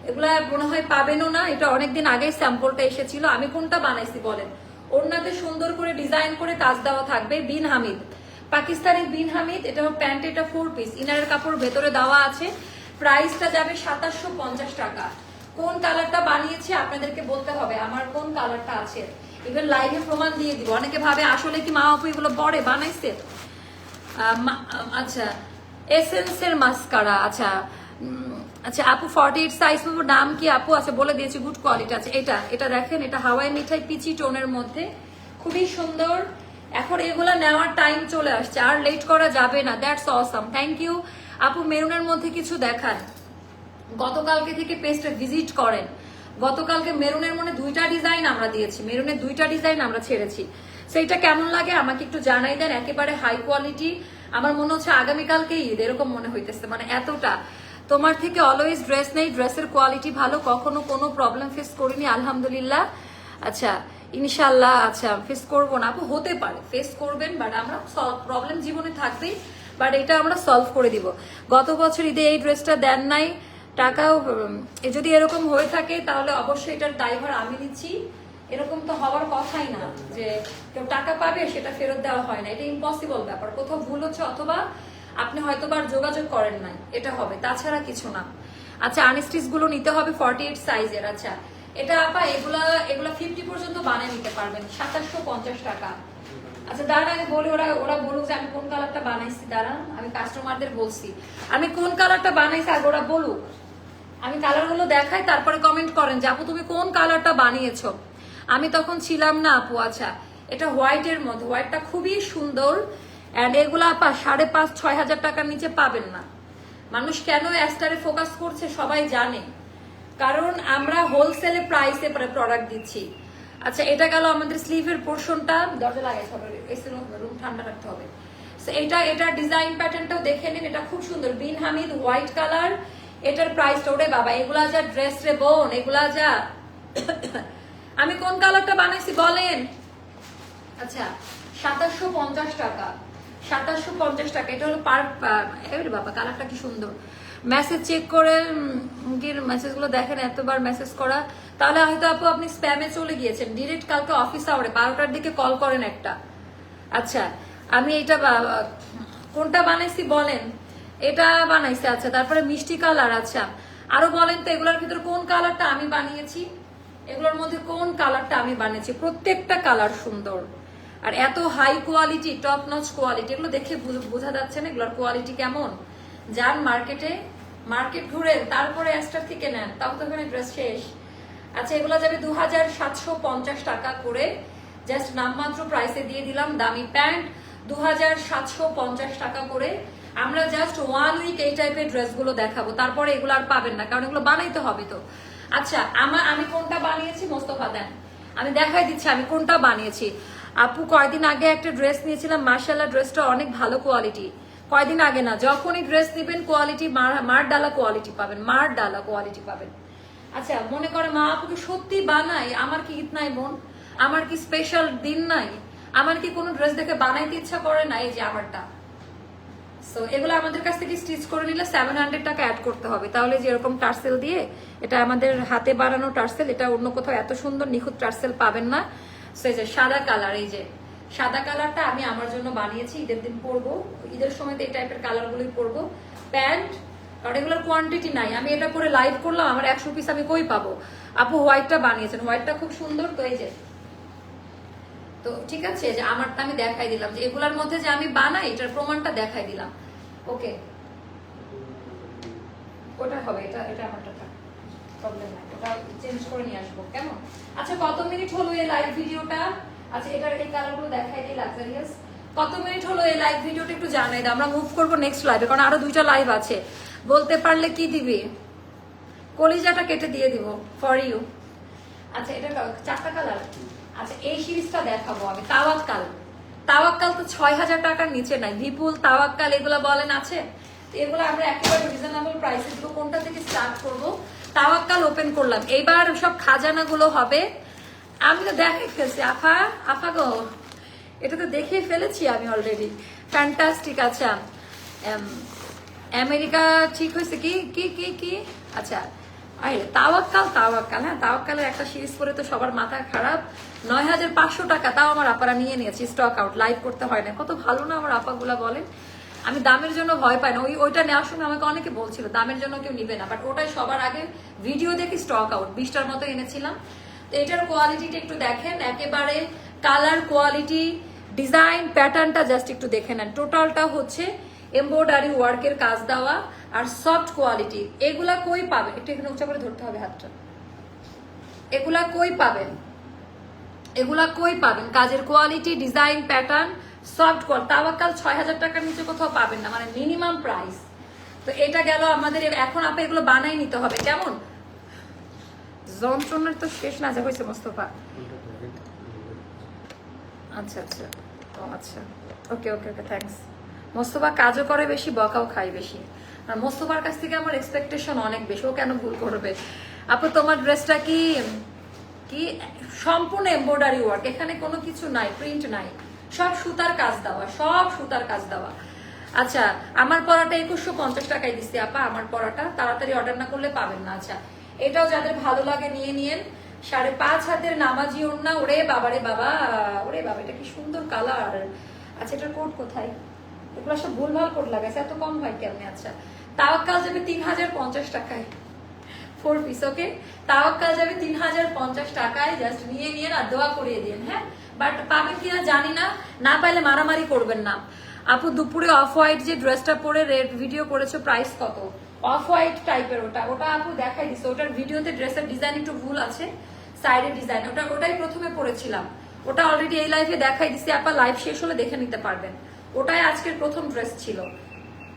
এগুলা মনে হয় পাবেনও না, এটা অনেকদিন আগে স্যাম্পলটা এসেছিল। আমি কোনটা বানাইছি বলেন? ওড়নাতে সুন্দর করে ডিজাইন করে কাজ দেওয়া থাকবে, বিন হামিদ, পাকিস্তানি বিন হামিদ। এটা প্যান্ট, এটা 4 পিস, ইনারের কাপড় ভেতরে দেওয়া আছে। প্রাইসটা যাবে 2750 টাকা। কোন কালারটা বানিয়েছি আপনাদেরকে বলতে হবে, আমার কোন কালারটা আছে। ইভেন লাইভে প্রমাণ দিয়ে দিব। অনেকে ভাবে আসলে কি মা আপু এগুলো পরে বানাইছে। আচ্ছা, এসেন্সের মাস্কারা। আচ্ছা আচ্ছা আপু 48 সাইজ পাবো, নাম কি আপু? আচ্ছা বলে দিয়েছি, গুড কোয়ালিটি আছে। এটা দেখেন, এটা হাওয়াই মিঠাই পিচি টোনের মধ্যে, খুবই সুন্দর। এখন এগুলা নেওয়ার টাইম চলে আসছে, আর লেট করা যাবে না। দ্যাটস অসাম, থ্যাংক ইউ আপু। মেরুনের মধ্যে কিছু দেখান, গতকালকে থেকে পেজটা ভিজিট করেন। গতকালকে মেরুনের মনে 2টা ডিজাইন আমরা দিয়েছি, মেরুনের 2টা ডিজাইন আমরা ছেড়েছি। সেইটা কেমন লাগে আমাকে একটু জানাই দেন। একেবারে হাই কোয়ালিটি, আমার মনে হচ্ছে আগামীকালকে ঈদ, এরকম মনে হইতেছে, মানে এতটা। তোমার থেকে অলওয়েজ ড্রেস নেই, ড্রেসের কোয়ালিটি ভালো, কখনো কোনো প্রবলেম ফেস করিনি আলহামদুলিল্লাহ। আচ্ছা ইনশাল্লাহ, আচ্ছা ফেস করবো না আপু, হতে পারে ফেস করবেন, বাট আমরা প্রবলেম জীবনে থাকবেই, বাট এটা আমরা সলভ করে দিব। গত বছর ঈদে এই ড্রেসটা দেন নাই, টাকাও যদি এরকম হয়ে থাকে তাহলে অবশ্যই এটার ড্রাইভার আমি নিচ্ছি। এরকম তো হওয়ার কথাই না যে কেউ টাকা পাবে সেটা ফেরত দেওয়া হয় না, এটা ইম্পসিবল ব্যাপার। কোথাও ভুল হচ্ছে অথবা আপনি হয়তোবার যোগাযোগ করেন নাই, এটা হবে, তাছাড়া কিছু না। আচ্ছা আনস্টিচ গুলো নিতে হবে 48 সাইজের। আচ্ছা এটা আপা এগুলা 50 পর্যন্ত বানিয়ে নিতে পারবেন, 2750 টাকা। আচ্ছা দাঁড়ান আমি বলি, ওরা বলুক যে আমি কোন কালারটা বানাইছি। দাঁড়ান আমি কাস্টমারদের বলছি আমি কোন কালারটা বানাইছি, আগে ওরা বলুক, আমি কালারগুলো দেখাই, তারপরে কমেন্ট করেন যে আপু তুমি কোন কালারটা বানিয়েছো। আমি তখন ছিলাম না আপু। আচ্ছা এটা হোয়াইটের মধ্যে, হোয়াইটটা খুবই সুন্দর। অ্যান্ড এগুলো আপা 5,500-6 হাজার টাকার নিচে পাবেন না। মানুষ কেন অ্যাস্টারে ফোকাস করছে সবাই জানে, কারণ আমরা হোলসেলে প্রাইসে প্রোডাক্ট দিচ্ছি। আচ্ছা এটা গেল আমাদের স্লিভের পোর্শনটা, দরজা লাগাইতে হবে, রুম ঠান্ডা রাখতে হবে। এটা ডিজাইন প্যাটার্নটাও দেখে নিন, এটা খুব সুন্দর, বিন হামিদ হোয়াইট কালার। এটার প্রাইসটা, ওরে বাবা এগুলা যা ড্রেস রে বোন, এগুলা যা। আমি কোন কালারটা বানাইছি বলেন? আচ্ছা 2750 টাকা, 2750 টাকা। এটা হলো পার, বাবা কালারটা কি সুন্দর। মেসেজ চেক করে মেসেজগুলো দেখেন, এতবার মেসেজ করা, তাহলে হয়তো আপু আপনি স্প্যামে চলে গিয়েছেন। ডিরেক্ট কালকে অফিস আওয়ারে 12টার দিকে কল করেন একটা। আচ্ছা আমি এটা কোনটা বানাইছি বলেন? এটা বানাইছি। আচ্ছা তারপরে মিষ্টি কালার। আচ্ছা আরো বলেন তো এগুলোর ভিতরে কোন কালারটা আমি বানিয়েছি, এগুলোর মধ্যে কোন কালারটা আমি বানিয়েছি। প্রত্যেকটা কালার সুন্দর, আর এত high quality, top notch quality, এগুলো দেখে বোঝা যাচ্ছে না এগুলোর কোয়ালিটি কেমন। যান মার্কেটে মার্কেট ঘুরেন তারপরে অ্যাস্টার থেকে নেন, তাও তো ওখানে ড্রেস শেষ। আচ্ছা এগুলো যাবে 2750 টাকা করে, জাস্ট নামমাত্র প্রাইসে দিয়ে দিলাম। দামি প্যান্ট 2750 টাকা করে। আমরা জাস্ট 1 উইক এই টাইপের ড্রেসগুলো দেখাবো, তারপরে এগুলো আর পাবেন না, কারণ এগুলো বানাইতে হবে তো। আচ্ছা আমি কোনটা বানিয়েছি মোস্তফা দেন, আমি দেখাই দিচ্ছি আমি কোনটা বানিয়েছি। আপু কয়দিন আগে একটা ড্রেস নিয়েছিলাম, মার্শাল্লাহ ড্রেসটা অনেক ভালো কোয়ালিটি। কয়দিন আগে না, যখনই ড্রেস নিবেন কোয়ালিটি মার ডালা কোয়ালিটি পাবেন, মার ডালা কোয়ালিটি পাবেন। আচ্ছা মনে করে মা আপুকে সত্যি বানাই, আমার কি ঈদ নাই বোন, আমার কি স্পেশাল দিন নাই, আমার কি কোনো ড্রেস দেখে বানাইতে ইচ্ছা করে না, এই যে আমারটা। সো এগুলো আমাদের কাছ থেকে স্টিচ করে নিলে 700 টাকা অ্যাড করতে হবে, তাহলে যেরকম টার্সেল দিয়ে, এটা আমাদের হাতে বানানো টার্সেল, এটা অন্য কোথাও এত সুন্দর নিখুঁত টার্সেল পাবেন না। সো এই যে সাদা কালার, এই যে সাদা কালারটা আমি আমার জন্য বানিয়েছি, ঈদের দিন পরবো, ঈদের সময় তো এই টাইপের কালারগুলোই পরবো। প্যান্ট, কারণ এগুলোর কোয়ান্টিটি নাই, আমি এটা করে লাইভ করলাম, আমার 100 পিস আমি কই পাবো। আপু হোয়াইটটা বানিয়েছেন, হোয়াইটটা খুব সুন্দর। তো এই যে, তো ঠিক আছে, যে আমারটা আমি দেখাই দিলাম, যে এগুলার মধ্যে যে আমি বানাই এটার প্রমাণটা দেখাই দিলাম। ওকে ওটা হবে, এটা এটা আমারটা থাক, প্রবলেম নাই, ওটা চেঞ্জ করে নিয়ে আসবো, কেমন? আচ্ছা কত মিনিট হলো এই লাইভ ভিডিওটা? আচ্ছা এটার এই কালারগুলো দেখাই দিই, লাক্সারিয়াস। কত মিনিট হলো এই লাইভ ভিডিওটা একটু জানাই দাও, আমরা মুভ করবো নেক্সট লাইভে, কারণ আরো 2টা লাইভ আছে। বলতে পারলে কি দিবি, কলিজাটা কেটে দিয়ে দিব ফর ইউ। আচ্ছা এটা 4টা কালার। আচ্ছা এই সিরিজটা দেখাবো আমি, তাওয়াক্কাল। তাওয়াক্কাল তো 6000 টাকার নিচে নাই, বিপুল তাওয়াক্কাল এগুলো বলেন আছে, এগুলো আমরা একেবারে রিজনেবল প্রাইসে দিব। কোনটা থেকে স্টার্ট করব? তাওয়াক্কাল ওপেন করলাম, এইবার সব খাজানা গুলো হবে। আমি তো দেখে ফেলছি আফা গো, এটা তো দেখে ফেলেছি আমি অলরেডি। ফ্যান্টাস্টিক। আচ্ছা আমেরিকা ঠিক হয়েছে কি কি কি কি আচ্ছা তাওয়াক্কাল, হ্যাঁ তাওয়াক্কালের একটা সিরিজ করে তো সবার মাথা খারাপ। 9500 টাকা, তাও আমার আপারা নিয়ে নিয়েছি, স্টক আউট, লাইভ করতে হয় না। কত ভালো না আমার আপাগুলা বলেন। আমি দামের জন্য ভয় পাই না, ওইটা নেওয়ার সময় আমাকে অনেকে বলছিল দামের জন্য কেউ নিবে না, বাট ওটাই সবার আগে ভিডিও দেখি স্টক আউট, 20টার মতো এনেছিলাম। তো এটার কোয়ালিটিটা একটু দেখেন, একেবারে কালার কোয়ালিটি, ডিজাইন প্যাটার্নটা জাস্ট একটু দেখে নেন। টোটালটা হচ্ছে এমব্রয়ডারি ওয়ার্কের কাজ দেওয়া আর সফট কোয়ালিটি। এগুলা কই পাবেন, একটু এখানে উঁচা করে ধরতে হবে হাতটা। এগুলা কই পাবেন, এগুলা কই পাবেন? কাজের quality, design pattern, soft quality. Tawakkal 6000 টাকার নিচে কোথাও পাবেন না, মানে মিনিমাম প্রাইস। তো এটা গেল আমাদের। এখন আপনি এগুলো বানাই নিতে হবে, কেমন? যন্ত্রণার তো শেষ না, যা হয়েছে মোস্তফা। আচ্ছা আচ্ছা আচ্ছা, ওকে ওকে ওকে, থ্যাঙ্কস। মোস্তফা কাজও করে বেশি, বকাও খাই বেশি, আর মোস্তফার কাছ থেকে আমার এক্সপেকটেশন অনেক বেশি, ও কেন ভুল করবে? আপু তোমার ড্রেসটা কি কি সম্পূর্ণ এমব্রয়ডারি ওয়ার্ক, এখানে কোনো কিছু নাই, প্রিন্ট নাই, সব সুতার কাজ দেওয়া, সব সুতার কাজ দেওয়া। আচ্ছা আমার পরাটা 2150 টাকায় দিচ্ছি আপা, আমার পরাটা তাড়াতাড়ি অর্ডার না করলে পাবেন না। আচ্ছা এটাও যাদের ভালো লাগে নিয়ে নিয়েন। 5.5 হাতের নামাজি ওড়না, ওরে বাবারে বাবা, ওরে বাবা, এটা কি সুন্দর কালার। আচ্ছা এটার কোড কোথায়? এগুলো সব ভুলভাল কোড লাগাইছে, এত কম হয় কেমনে? আচ্ছা তাওয়াক্কাল যাবে 3050 টাকায়, 4 পিস। ওকে তাওয়াক্কাল যাবে 3050 টাকায়, জাস্ট নিয়ে নিয়ে আর দোয়া করিয়ে দিন। হ্যাঁ বাট পাবেন কিনা জানি না, না পাইলে মারামারি করবেন না। আপু দুপুরে অফ হোয়াইট যে ড্রেসটা পরে রেড ভিডিও করেছো, প্রাইস কত? অফ হোয়াইট টাইপের ওটা, ওটা আপু দেখাই দিচ্ছে, ওটার ভিডিওতে ড্রেসের ডিজাইন একটু ভুল আছে, সাইডের ডিজাইন, ওটাই প্রথমে পরেছিলাম, ওটা অলরেডি এই লাইভে দেখাই দিচ্ছি আপা, লাইভ শেষ হলে দেখে নিতে পারবেন। ওটাই আজকের প্রথম ড্রেস ছিল,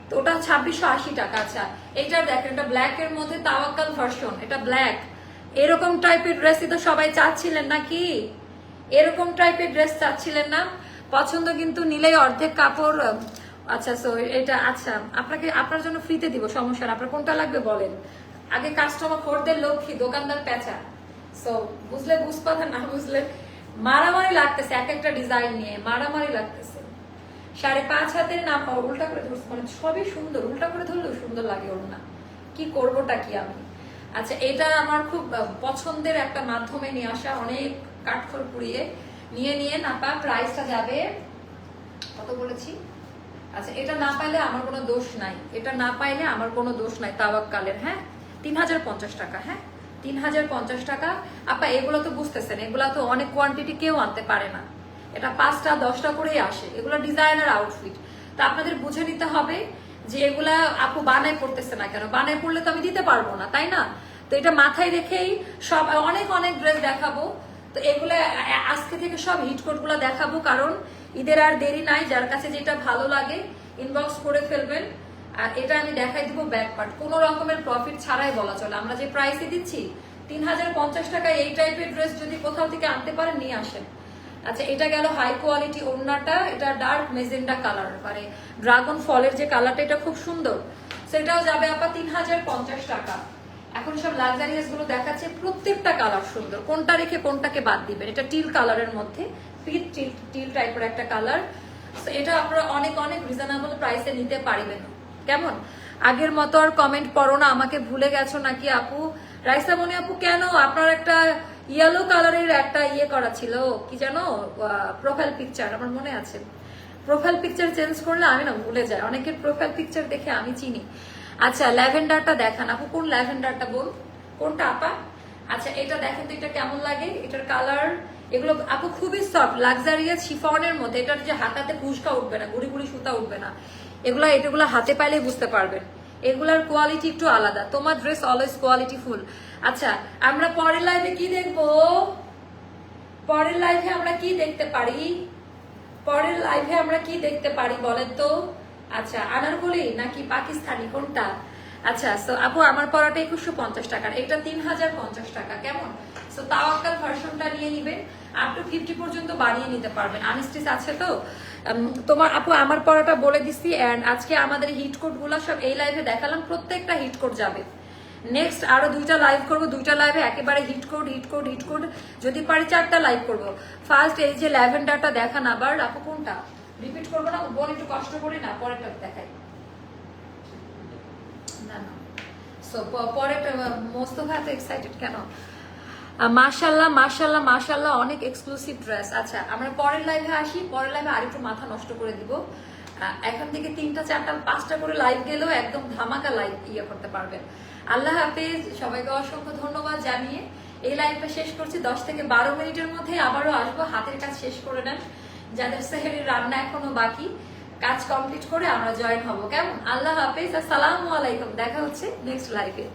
তো ওটা 2680 টাকা। আচ্ছা এইটা দেখেন, এটা ব্ল্যাক এর মধ্যে তাওয়াক্কাল ভার্সন, এটা ব্ল্যাক। এরকম টাইপের ড্রেসই তো সবাই চাচ্ছিলেন নাকি? এরকম টাইপের ড্রেস চাচ্ছিলেন না? পছন্দ কিন্তু নিলেই অর্ধেক কাপড়। আচ্ছা সো এটা, আচ্ছা আপনাকে, আপনার জন্য ফ্রিতে দিব, সমস্যা না। আপনার কোনটা লাগবে বলেন, আগে কাস্টমার খোরদের লক্ষ্মী, দোকানদার পেঁচা। সো বুঝলে বুঝপাতা, না বুঝলে মারামারি লাগতেছে, এক একটা ডিজাইন নিয়ে মারামারি লাগতেছে। 5.5 হাতের নাম উল্টা করে ধরছে, মানে সবই সুন্দর, উল্টা করে ধরলেও সুন্দর লাগে ওর না, কি করবোটা কি আমি। আচ্ছা এটা আমার খুব পছন্দের একটা মাধ্যমে নিয়ে আসা, অনেক কাঠখড় পুড়িয়ে নিয়ে নাপা। প্রাইসটা যাবে কত বলেছি? আচ্ছা এটা না পাইলে আমার কোনো দোষ নাই, এটা না পাইলে আমার কোনো দোষ নাই। তাওয়াক্কালের, হ্যাঁ 3050 টাকা, হ্যাঁ 3050 টাকা। আপা এগুলো তো বুঝতেছেন, এগুলা তো অনেক কোয়ান্টিটি কেউ আনতে পারে না, এটা 5টা 10টা করেই আসে, এগুলো ডিজাইনার আউটফিট। তো আপনাদের বুঝে নিতে হবে যে এগুলা আপু বানায় পড়তেছে না কেন, বানায় পড়লে তো আমি দিতে পারবো না, তাই না? তো এটা মাথায় রেখেই সব অনেক অনেক ড্রেস দেখাবো। তো এগুলা আজকে থেকে সব হিট কোড গুলা দেখাবো, কারণ ঈদের আর দেরি নাই। যার কাছে যেটা ভালো লাগে ইনবক্স করে ফেলবেন। আর এটা আমি দেখাই দিব ব্যাক পার্ট, কোনো রকমের প্রফিট ছাড়াই বলা চলে। আমরা যে প্রাইসে দিচ্ছি 3050 টাকায় এই টাইপের ড্রেস যদি কোথাও থেকে আনতে পারেন নিয়ে আসেন। আচ্ছা, এটা গেল হাই কোয়ালিটি ওড়নাটা, এটা ডার্ক মেজেন্ডা কালার, মানে ড্রাগন ফলের যে কালারটা, এটা খুব সুন্দর। সেটাও যাবে আপা 3050 টাকা। এখন সব লাক্সারিয়াস গুলো দেখাচ্ছে, প্রত্যেকটা কালার সুন্দর, কোনটা রেখে কোনটাকে বাদ দিবেন। এটা টিল কালারের মধ্যে, পিট টিল টাইপের একটা কালার। এটা আপনারা অনেক অনেক রিজনেবল প্রাইসে নিতে পারবেন। কেমন? আগের মতো আর কমেন্ট পড়ো না, আমাকে ভুলে গেছো নাকি আপু। রাইসা মনি আপু, কেন? আপনার একটা ইয়েলো কালারের একটা ইয়ে করা ছিল, কি জানো, প্রোফাইল পিকচার, আমার মনে আছে। প্রোফাইল পিকচার চেঞ্জ করলে আমি না ভুলে যাই, অনেকের প্রোফাইল পিকচার দেখে আমি চিনি। আচ্ছা, ল্যাভেন্ডারটা দেখান আপু, কোন ল্যাভেন্ডারটা বল, কোনটা আপা? আচ্ছা, এটা দেখেন তো, এটা কেমন লাগে, এটার কালার। এগুলো আপু খুবই সফট লাক্সারিয়াস শিফনের মধ্যে। এটার যে হাতাতে ফুসকা উঠবে না, গুড়ি গুড়ি সুতা উঠবে না। এগুলো হাতে পাইলে বুঝতে পারবেন, এগুলার কোয়ালিটি একটু আলাদা। তোমার ড্রেস অলওয়েজ কোয়ালিটি ফুল। আচ্ছা, আমরা পরের লাইভে কি দেখবো? পরের লাইভে আমরা কি দেখতে পারি? পরের লাইভে আমরা কি দেখতে পারি বলেন তো? আচ্ছা, আনারকলি নাকি পাকিস্তানি, কোনটা? আচ্ছা, সো আপু আমার পরাটা 2150 টাকার, এটা 3050 টাকা। কেমন? সো তাওয়াক্কাল ভার্সনটা নিয়ে নিবেন, আপ টু 50 পর্যন্ত বাড়িয়ে নিতে পারবেন। আনস্টিচ আছে তো তোমার আপু। আমার পরাটা বলে দিচ্ছি। এন্ড আজকে আমাদের হিট কোড গুলা সব এই লাইভে দেখালাম, প্রত্যেকটা হিট কোড যাবে। নেক্সট আরো 2টা লাইভ করবো, 2টা লাইভে একেবারে hit code hit code hit code, যদি পারি 4টা লাইভ করবো। ফার্স্ট এই যে ল্যাভেন্ডারটা দেখান আবার আপু, কোনটা? রিপিট করবো না বোন, একটু কষ্ট করি না, পরেরটা দেখাই না না। সো পরেরটা, মোস্তফা এত এক্সাইটেড কেন? মাশাল্লাহ মাশাল্লাহ মাশাল্লাহ, অনেক এক্সক্লুসিভ ড্রেস। আচ্ছা, আমরা পরের লাইভে আসি। পরের লাইভে আরেকটু মাথা নষ্ট করে দিব। এখন থেকে 3টা 4টা 5টা করে লাইভ গেলেও একদম ধামাকা লাইভ ইয়ে করতে পারবেন। আল্লাহ হাফেজ, সবাইকে অসংখ্য ধন্যবাদ জানিয়ে এই লাইভটা শেষ করছি। 10 থেকে 12 মিনিটের মধ্যে আবারও আসবো। হাতের কাজ শেষ করে নেন, যাদের সেহেরির রান্না এখনো বাকি, কাজ কমপ্লিট করে আমরা জয়েন হবো। কেমন? আল্লাহ হাফেজ, আসসালামু আলাইকুম। দেখা হচ্ছে নেক্সট লাইভে।